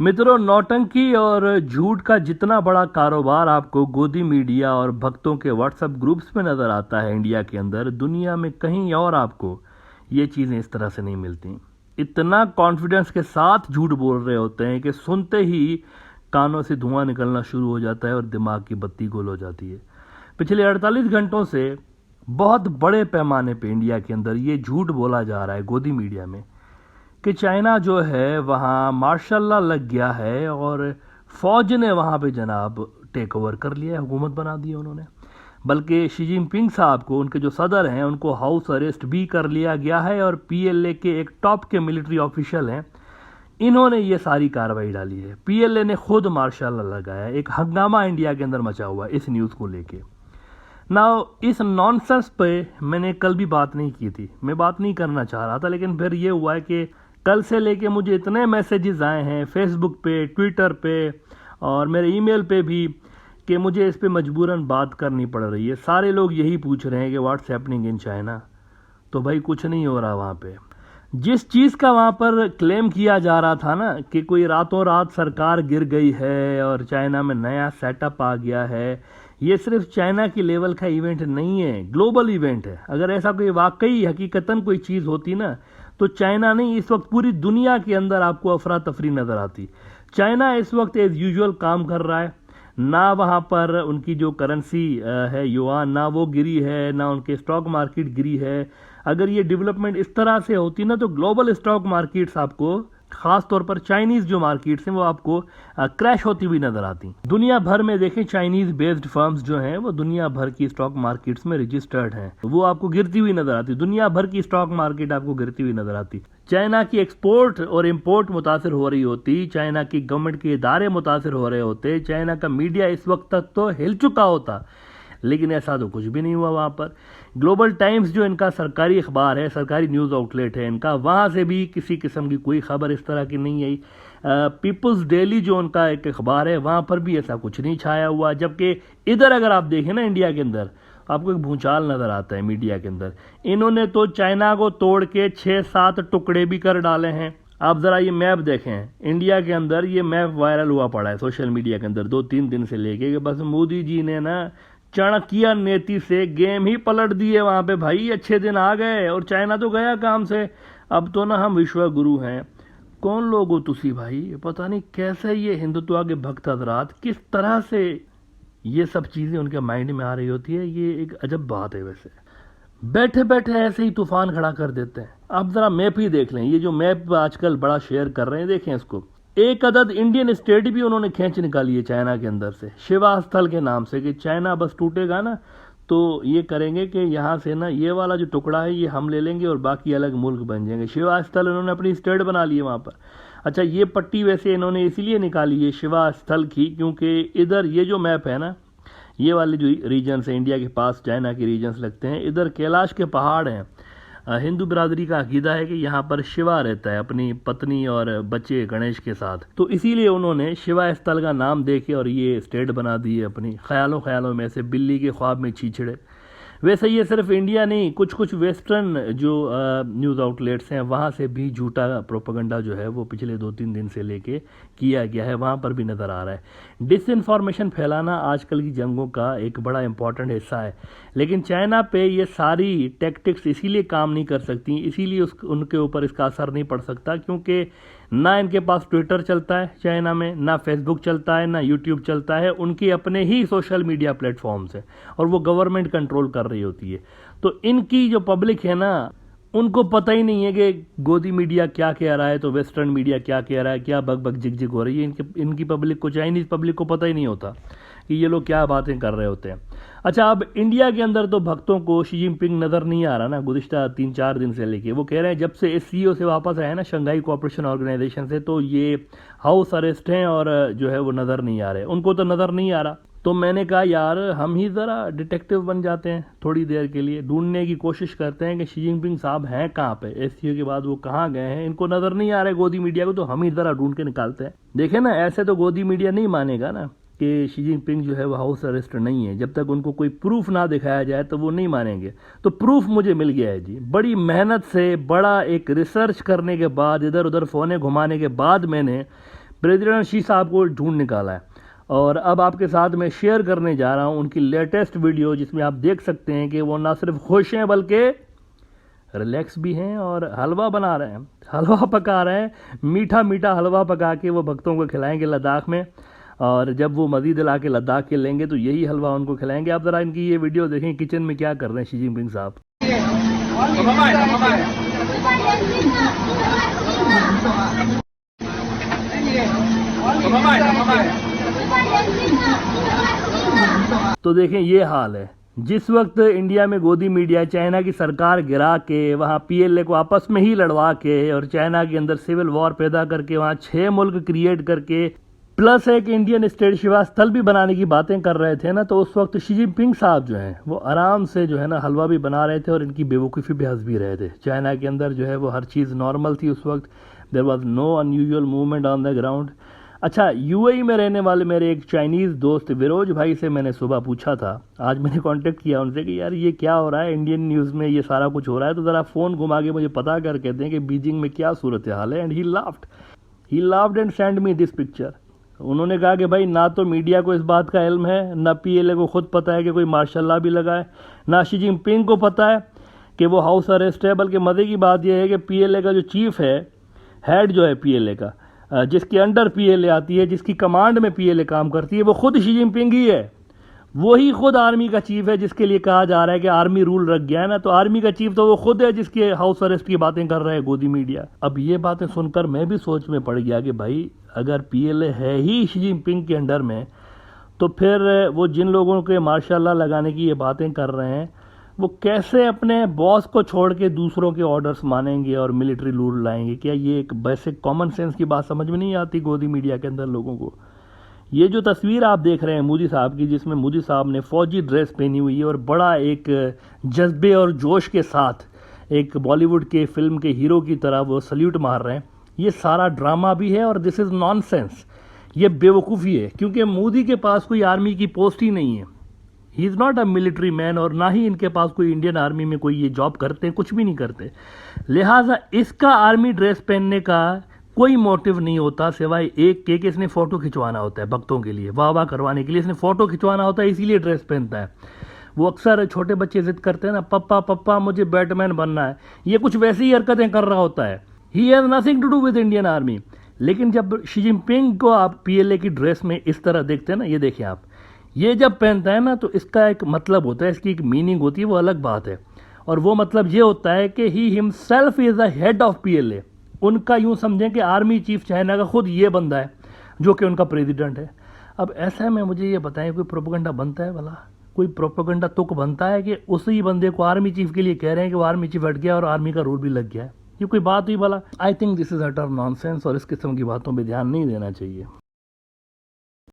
मित्रों, नौटंकी और झूठ का जितना बड़ा कारोबार आपको गोदी मीडिया और भक्तों के व्हाट्सएप ग्रुप्स में नजर आता है इंडिया के अंदर, दुनिया में कहीं और आपको ये चीजें इस तरह से नहीं मिलती। इतना कॉन्फिडेंस के साथ झूठ बोल रहे होते हैं कि सुनते ही कानों से धुआं निकलना शुरू हो जाता है और दिमाग की बत्ती गुल हो जाती है। पिछले 48 घंटों से बहुत बड़े पैमाने पे इंडिया के अंदर ये झूठ बोला जा रहा है गोदी मीडिया में कि चाइना जो है वहाँ मार्शल लॉ लग गया है और फौज ने वहाँ पे जनाब टेक ओवर कर लिया है, हुकूमत बना दी है उन्होंने। बल्कि शी जिनपिंग साहब को, उनके जो सदर हैं, उनको हाउस अरेस्ट भी कर लिया गया है और पीएलए के एक टॉप के मिलिट्री ऑफिशियल हैं, इन्होंने ये सारी कार्रवाई डाली है। पीएलए ने खुद मार्शल लॉ लगाया। एक हंगामा इंडिया के अंदर मचा हुआ है इस न्यूज़ को लेके। नाउ इस नॉनसेंस पे मैंने कल भी बात नहीं की थी, मैं बात नहीं करना चाह रहा था, लेकिन फिर ये हुआ है कि कल से लेके मुझे इतने मैसेजेस आए हैं फेसबुक पे, ट्विटर पे और मेरे ईमेल पे भी कि मुझे इस पे मजबूरन बात करनी पड़ रही है। सारे लोग यही पूछ रहे हैं कि व्हाट्स हैपनिंग इन चाइना। तो भाई कुछ नहीं हो रहा वहाँ पे। जिस चीज़ का वहाँ पर क्लेम किया जा रहा था ना कि कोई रातों रात सरकार गिर गई है और चाइना में नया सेटअप आ गया है, ये सिर्फ चाइना की लेवल का इवेंट नहीं है, ग्लोबल इवेंट है। अगर ऐसा कोई वाकई हकीकतन कोई चीज़ होती ना तो चाइना नहीं, इस वक्त पूरी दुनिया के अंदर आपको अफरा तफरी नजर आती। चाइना इस वक्त एज यूजुअल काम कर रहा है, ना वहाँ पर उनकी जो करेंसी है युआन, ना वो गिरी है, ना उनके स्टॉक मार्केट गिरी है। अगर ये डेवलपमेंट इस तरह से होती ना तो ग्लोबल स्टॉक मार्केट्स आपको, खास तौर पर चाइनीज जो मार्केट्स हैं, वो आपको क्रैश होती हुई नजर आती। दुनिया भर में देखें, चाइनीज बेस्ड फर्म्स जो हैं वो दुनिया भर की स्टॉक मार्केट्स में रजिस्टर्ड हैं, वो आपको गिरती हुई नजर आती। दुनिया भर की स्टॉक मार्केट आपको गिरती हुई नजर आती। चाइना की एक्सपोर्ट और इंपोर्ट मुतासर हो रही होती, चाइना की गवर्नमेंट के इदारे मुतासर हो रहे होते, चाइना का मीडिया इस वक्त तक तो हिल चुका होता, लेकिन ऐसा तो कुछ भी नहीं हुआ वहाँ पर। ग्लोबल टाइम्स जो इनका सरकारी अखबार है, सरकारी न्यूज़ आउटलेट है इनका, वहाँ से भी किसी किस्म की कोई खबर इस तरह की नहीं आई। पीपल्स डेली जो उनका एक अखबार है, वहाँ पर भी ऐसा कुछ नहीं छाया हुआ। जबकि इधर अगर आप देखें ना इंडिया के अंदर, आपको एक भूचाल नज़र आता है मीडिया के अंदर। इन्होंने तो चाइना को तोड़ के 6-7 टुकड़े भी कर डाले हैं। आप ज़रा ये मैप देखें, इंडिया के अंदर ये मैप वायरल हुआ पड़ा है सोशल मीडिया के अंदर 2-3 दिन से लेके कि बस मोदी जी ने ना चाणक्य नीति से गेम ही पलट दिए वहाँ पे। भाई अच्छे दिन आ गए और चाइना तो गया काम से, अब तो ना हम विश्व गुरु हैं। कौन लोग हो तुसी भाई? पता नहीं कैसे ये हिंदुत्व के भक्त हजरात किस तरह से ये सब चीज़ें उनके माइंड में आ रही होती है। ये एक अजब बात है। वैसे बैठे बैठे ऐसे ही तूफान खड़ा कर देते हैं। आप ज़रा मैप ही देख लें, ये जो मैप आजकल बड़ा शेयर कर रहे हैं, देखें इसको। एक अदद इंडियन स्टेट भी उन्होंने खींच निकाली है चाइना के अंदर से, शिवा स्थल के नाम से, कि चाइना बस टूटेगा ना तो ये करेंगे कि यहाँ से ना ये वाला जो टुकड़ा है ये हम ले लेंगे और बाकी अलग मुल्क बन जाएंगे। शिवा स्थल उन्होंने अपनी स्टेट बना ली है वहाँ पर। अच्छा, ये पट्टी वैसे इन्होंने इसीलिए निकाली है शिवा स्थल की क्योंकि इधर ये जो मैप है ना, ये वाले जो रीजन्स हैं इंडिया के पास चाइना के रीजन्स लगते हैं, इधर कैलाश के पहाड़ हैं। हिंदू बिरादरी का अकीदा है कि यहाँ पर शिवा रहता है अपनी पत्नी और बच्चे गणेश के साथ, तो इसीलिए उन्होंने शिवा स्थल का नाम दे के और ये स्टेट बना दी है अपनी ख्यालों ख्यालों में से, बिल्ली के ख्वाब में छीछड़े। वैसे ये सिर्फ इंडिया नहीं, कुछ कुछ वेस्टर्न जो न्यूज़ आउटलेट्स हैं वहाँ से भी झूठा प्रोपेगेंडा जो है वो पिछले 2-3 दिन से लेके किया गया है, वहाँ पर भी नज़र आ रहा है। डिसइंफॉर्मेशन फैलाना आजकल की जंगों का एक बड़ा इंपॉर्टेंट हिस्सा है, लेकिन चाइना पे ये सारी टैक्टिक्स इसीलिए काम नहीं कर सकती, इसीलिए उनके ऊपर इसका असर नहीं पड़ सकता क्योंकि ना इनके पास ट्विटर चलता है चाइना में, ना फेसबुक चलता है, ना यूट्यूब चलता है। उनके अपने ही सोशल मीडिया प्लेटफॉर्म्स हैं और वो गवर्नमेंट कंट्रोल कर रही होती है। तो इनकी जो पब्लिक है ना, उनको पता ही नहीं है कि गोदी मीडिया क्या कह रहा है तो वेस्टर्न मीडिया क्या कह रहा है, क्या बग बग जिग जिग हो रही है। इनकी पब्लिक को, चाइनीज़ पब्लिक को पता ही नहीं होता कि ये लोग क्या बातें कर रहे होते हैं। अच्छा, अब इंडिया के अंदर तो भक्तों को शी जिनपिंग नज़र नहीं आ रहा ना गुज़िश्ता 3-4 दिन से लेके। वो कह रहे हैं जब से SCO से वापस आए ना, शंघाई कोऑपरेशन ऑर्गेनाइजेशन से, तो ये हाउस अरेस्ट हैं और जो है वो नज़र नहीं आ रहे, उनको तो नज़र नहीं आ रहा। तो मैंने कहा यार हम ही ज़रा डिटेक्टिव बन जाते हैं थोड़ी देर के लिए, ढूंढने की कोशिश करते हैं कि शी जिनपिंग साहब हैं कहाँ पे, SCO के बाद वो कहाँ गए हैं, इनको नज़र नहीं आ रहा है गोदी मीडिया को, तो हम ही ज़रा ढूंढ के निकालते हैं। देखें ना, ऐसे तो गोदी मीडिया नहीं मानेगा ना कि शी जिनपिंग जो है वो हाउस अरेस्ट नहीं है। जब तक उनको कोई प्रूफ ना दिखाया जाए तो वो नहीं मानेंगे। तो प्रूफ मुझे मिल गया है जी, बड़ी मेहनत से, बड़ा एक रिसर्च करने के बाद, इधर उधर फ़ोने घुमाने के बाद मैंने प्रेसिडेंट शी साहब को ढूंढ निकाला है। और अब आपके साथ मैं शेयर करने जा रहा हूं उनकी लेटेस्ट वीडियो, जिसमें आप देख सकते हैं कि वो ना सिर्फ खुश हैं बल्कि रिलैक्स भी हैं और हलवा बना रहे हैं, हलवा पका रहे हैं। मीठा मीठा हलवा पका के वो भक्तों को खिलाएंगे लद्दाख में, और जब वो मजीद ला के लद्दाख के लेंगे तो यही हलवा उनको खिलाएंगे। आप ज़रा इनकी ये वीडियो देखें किचन में क्या कर रहे हैं शी जिनपिंग साहब। तो देखें ये हाल है। जिस वक्त इंडिया में गोदी मीडिया चाइना की सरकार गिरा के, वहाँ पीएलए को आपस में ही लड़वा के और चाइना के अंदर सिविल वॉर पैदा करके वहाँ 6 मुल्क क्रिएट करके प्लस एक इंडियन स्टेट सेवा स्थल भी बनाने की बातें कर रहे थे ना, तो उस वक्त शी जिनपिंग साहब जो हैं वो आराम से जो है ना हलवा भी बना रहे थे और इनकी बेवकूफ़ी भी हंस भी रहे थे। चाइना के अंदर जो है वो हर चीज़ नॉर्मल थी उस वक्त, there was no unusual movement on the ground. अच्छा, यूएई में रहने वाले मेरे एक चाइनीज़ दोस्त विरोज भाई से मैंने सुबह पूछा था, आज मैंने कांटेक्ट किया उनसे कि यार ये क्या हो रहा है, इंडियन न्यूज़ में ये सारा कुछ हो रहा है, तो ज़रा फ़ोन घुमा के मुझे पता कर कहते हैं कि बीजिंग में क्या सूरत हाल है। And he laughed and send me this picture. उन्होंने कहा कि भाई ना तो मीडिया को इस बात का इल्म है, ना पीएलए को खुद पता है कि कोई मार्शल लॉ भी लगा है, ना शी जिनपिंग को पता है कि वो हाउस अरेस्ट है। बल्कि मज़े की बात यह है कि पीएलए का जो चीफ है, हेड जो है पीएलए का, जिसके अंडर पीएलए आती है, जिसकी कमांड में पीएलए काम करती है, वो खुद शी जिनपिंग ही है। वही खुद आर्मी का चीफ है, जिसके लिए कहा जा रहा है कि आर्मी रूल रख गया है ना, तो आर्मी का चीफ तो वो खुद है जिसके हाउस अरेस्ट की बातें कर रहे हैं गोदी मीडिया। अब ये बातें सुनकर मैं भी सोच में पड़ गया कि भाई अगर पीएलए है ही शी जिनपिंग के अंडर में, तो फिर वो जिन लोगों के मार्शल लॉ लगाने की ये बातें कर रहे हैं, वो कैसे अपने बॉस को छोड़ के दूसरों के ऑर्डर्स मानेंगे और मिलिट्री रूल लाएंगे? क्या ये एक बेसिक कॉमन सेंस की बात समझ में नहीं आती गोदी मीडिया के अंदर लोगों को? ये जो तस्वीर आप देख रहे हैं मोदी साहब की, जिसमें मोदी साहब ने फौजी ड्रेस पहनी हुई है और बड़ा एक जज्बे और जोश के साथ एक बॉलीवुड के फिल्म के हीरो की तरह वो सल्यूट मार रहे हैं, ये सारा ड्रामा भी है और दिस इज़ नॉनसेंस। ये बेवकूफ़ी है, क्योंकि मोदी के पास कोई आर्मी की पोस्ट ही नहीं है। He is not a military man, और ना ही इनके पास कोई इंडियन आर्मी में कोई ये जॉब करते हैं, कुछ भी नहीं करते। लिहाजा इसका आर्मी ड्रेस पहनने का कोई मोटिव नहीं होता सिवाय एक के इसने फ़ोटो खिंचवाना होता है भक्तों के लिए, वाह वाह करवाने के लिए इसने फ़ोटो खिंचवाना होता है, इसीलिए ड्रेस पहनता है। वो अक्सर छोटे बच्चे जिद करते हैं ना, पप्पा पप्पा मुझे बैटमैन बनना है, ये कुछ वैसी ही हरकतें कर रहा होता है। He has nothing to do with Indian army. लेकिन जब शी जिनपिंग को आप पीएलए की ड्रेस में इस तरह देखते हैं ना, ये देखिए आप, ये जब पहनता है ना तो इसका एक मतलब होता है, इसकी एक मीनिंग होती है, वो अलग बात है। और वो मतलब ये होता है कि he himself is the head of PLA. उनका यूं समझें कि आर्मी चीफ चाइना का खुद ये बंदा है जो कि उनका प्रेसिडेंट है। अब ऐसा में मुझे ये बताएं, कोई प्रोपेगेंडा बनता है भला? कोई प्रोपेगेंडा तुक बनता है कि उसी बंदे को आर्मी चीफ के लिए कह रहे हैं कि वो आर्मी चीफ हट गया और आर्मी का रूल भी लग गया है? ये कोई बात हुई भला? I think this is utter nonsense, और इस किस्म की बातों पर ध्यान नहीं देना चाहिए।